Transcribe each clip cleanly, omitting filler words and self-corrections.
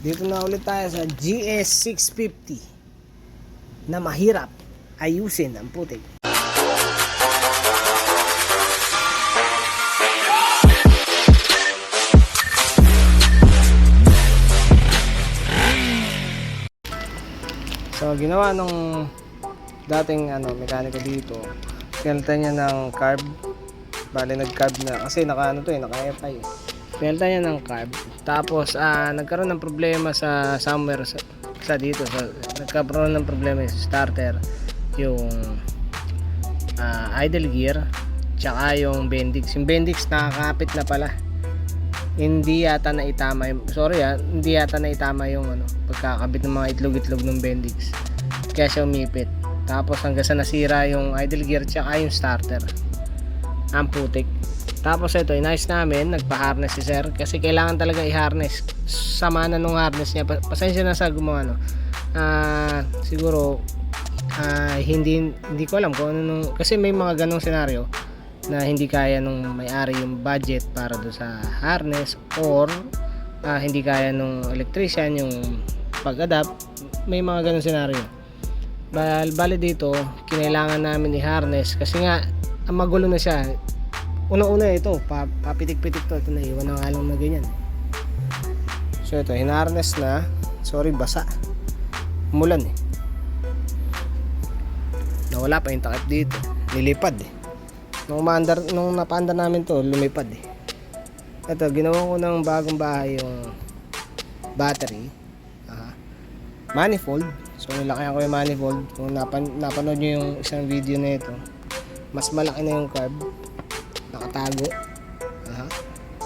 Dito na ulit tayo sa GS650 na mahirap ayusin ang putik. So ginawa nung dating mekaniko dito, pinalitan niya ng carb. Bale nag-carb na kasi naka FI. Pinalitan niya ng carb. Tapos nagkaroon ng problema sa somewhere sa dito nagkaroon ng problema sa starter, yung idle gear, tsaka yung bendix. Yung bendix nakakapit na pala. Hindi yata na itama yung, hindi yata na itama yung pagkakabit ng mga itlog-itlog ng bendix. Kaya siya umipit. Tapos hanggang sa nasira yung idle gear tsaka yung starter. Ang putik. Tapos ito, inayos namin, nagpa-harness si sir kasi kailangan talaga i-harness. Sama na nung harness niya. Pasensya na sa gumawa siguro hindi ko alam kung ano kasi may mga ganong senaryo na hindi kaya nung may-ari yung budget para do sa harness, or hindi kaya nung electrician yung pag-adapt. May mga ganong senaryo. Bali dito, kinailangan namin i-harness kasi nga magulo na siya. Una ito, papitik-pitik to. Ito na, iwan ng along na ganyan. So ito, hinarness na. Basa. Umulan eh. Nawala pa yung takip dito. Nilipad eh. Nung napaandar namin to, lumipad eh. Ito, ginawa ko ng bagong bahay yung battery. Manifold. So nilakayan ko yung manifold. Kung napanood nyo yung isang video na ito, mas malaki na yung carb. Nakatago.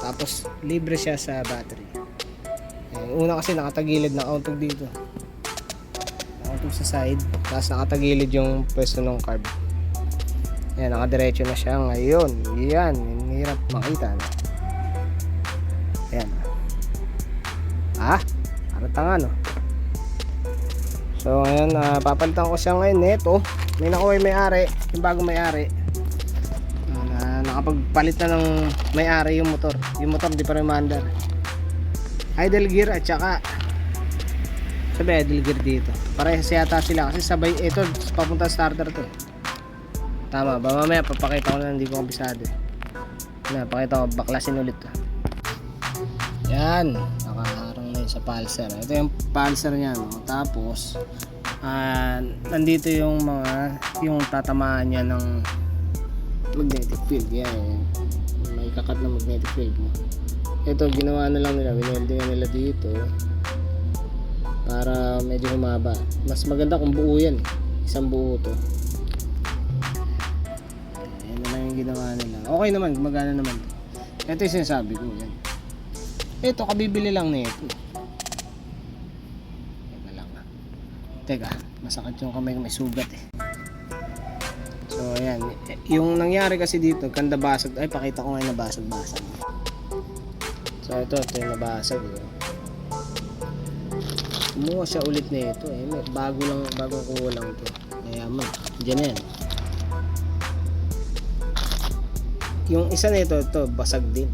Tapos libre siya sa battery. Una kasi nakatagilid, nakauntog dito. Nakauntog sa side. Tapos nakatagilid yung pwesto ng carb. Ayan, nakadiretso na siya ngayon. Yan, hirap makita. Ayan. Parang tanga no. So ngayon, papalitan ko siya ngayon nito. May nakuha yung may-ari, yung bagong may-ari. Nakapagpalit na ng may-ari yung motor. Yung motor di pa rin maandar. Idle gear at saka idle gear dito. Parehas yata sila kasi sabay ito papunta starter to. Tama ba? Mamaya papakita ko na, hindi ko kabisado. Pakita ko, baklasin ulit to. Yan, nakaharang na yun sa pulser. Ito yung pulser niya, no? Tapos nandito yung yung tatamaan niya ng magnetic field. Yan, may kakat na magnetic field mo. Ito, ginawa na lang nila, winelding nila dito para medyo humaba. Mas maganda kung buo yan, isang buo to. Yan na lang yung ginawa nila. Okay naman, gumagana naman. Ito yung sinasabi ko, yan. Ito, kabibili lang na ito. Teka, masakit yung kamay, may sugat eh. So ayan, yung nangyari kasi dito, kanda basag. Ay, pakita ko ngayon na basag-basag. So ito yung nabasag. Kumuha siya ulit na ito eh. Bagong kuha lang ito. Mayaman, dyan yan. Yung isa na ito, basag din.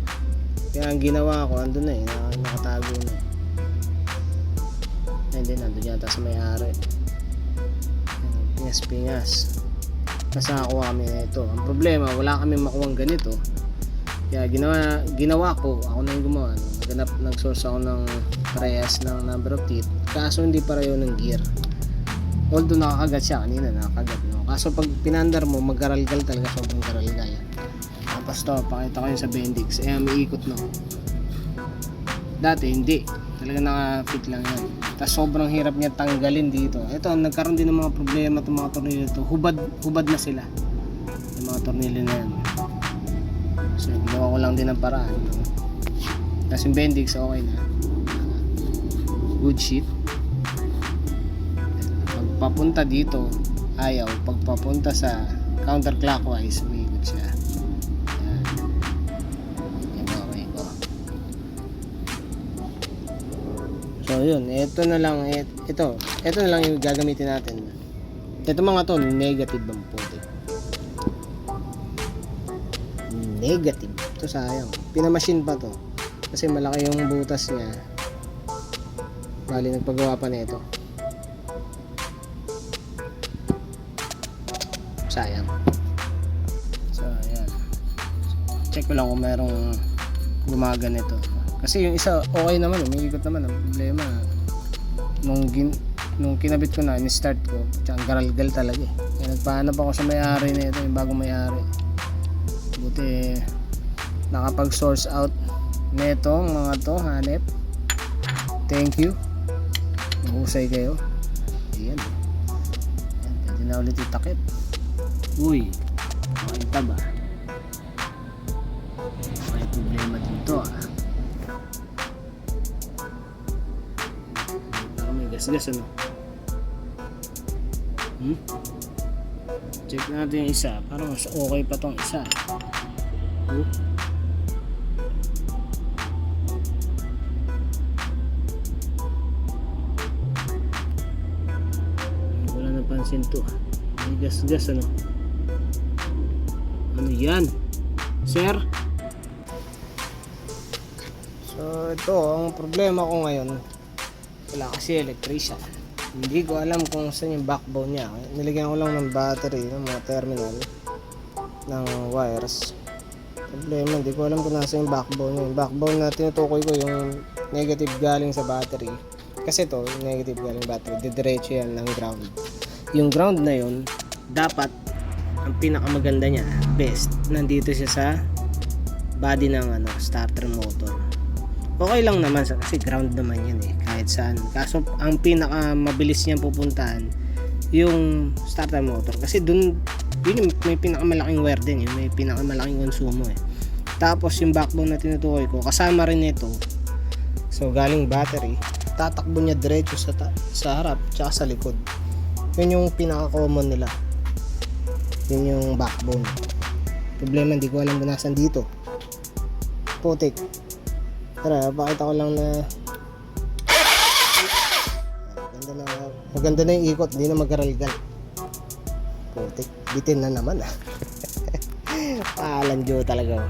Kaya ang ginawa ko, andun na eh, nakatago na eh. Ayun din, andun yata sa may-ari. Pingas-pingas. Kasi nakakuha kami na ito. Ang problema, wala kami makuhang ganito. Kaya ginawa ko, ako na yung gumawa. Nag-source ako ng parehas ng number of teeth. Kaso hindi pareho ng gear. Although nakakagat siya kanina, nakakagat. No? Kaso pag pinandar mo, magkaralgal talaga, sobrang karalgal. Tapos to, pakita ko yung sa bendix. May ikot no. Dati hindi. Talaga naka-fit lang yan. Tapos sobrang hirap niya tanggalin dito. Ito, nagkaroon din ng mga problema itong mga tornilyo ito. Hubad na sila. Yung mga tornilyo na yan. So, ginawa ko lang din ng paraan. Tapos yung bendix, okay na. Good shit. Pagpapunta dito, ayaw. Pagpapunta sa counterclockwise, may good siya. Yan. Okay ko. So yun, ito na lang yung gagamitin natin. Ito mga to, negative ang puti. Negative. Ito sayang. Pinamachine pa to. Kasi malaki yung butas niya. Bali, nagpagawa pa nito. Sayang. So, ayan. Check ko lang kung merong gumaganito. Kasi yung isa, okay naman. Umiikot naman. Ang problema, nung kinabit ko na, in-start ko, tsaka garalgal talaga eh. Kaya nagpahanap ako sa may-ari na ito, yung bagong may-ari. Buti nakapag-source out neto mga to, hanep. Thank you. Mahusay kayo. Ayan. Ayan, pwede na ulit itakip. Uy, makita ba? May problema dito ah. Parang may gas-gas ano? Check natin yung isa. Parang mas okay pa tong isa. Wala napansin to. May gas-gas ano? Ano yan? Sir? So ito, ang problema ko ngayon, wala kasi electrician. Hindi ko alam kung saan yung backbone niya. Nilagyan ko lang ng battery ng mga terminal ng wires. Problema, hindi ko alam kung nasa yung backbone niya. Yung backbone na tinutukoy ko yung negative galing sa battery. Kasi to, yung negative galing battery, didiretso yan ng ground. Yung ground na yun, dapat ang pinakamaganda niya, best, nandito siya sa body ng starter motor. Okay lang naman kasi ground naman yan eh, kahit saan. Kaso ang pinaka mabilis niyang pupuntahan yung starter motor kasi dun yun may pinakamalaking wear din, yun may pinakamalaking konsumo eh. Tapos yung backbone na tinutukoy ko kasama rin ito, so galing battery, tatakbo niya diretso sa harap tsaka sa likod. Yun yung pinaka common nila, yun yung backbone. Problema, hindi ko alam kung nasan dito. Putik. Tara, pakita ko lang na maganda na yung ikot, hindi na magaralgal. Putik, bitin na naman ah. Paalan Diyo talaga.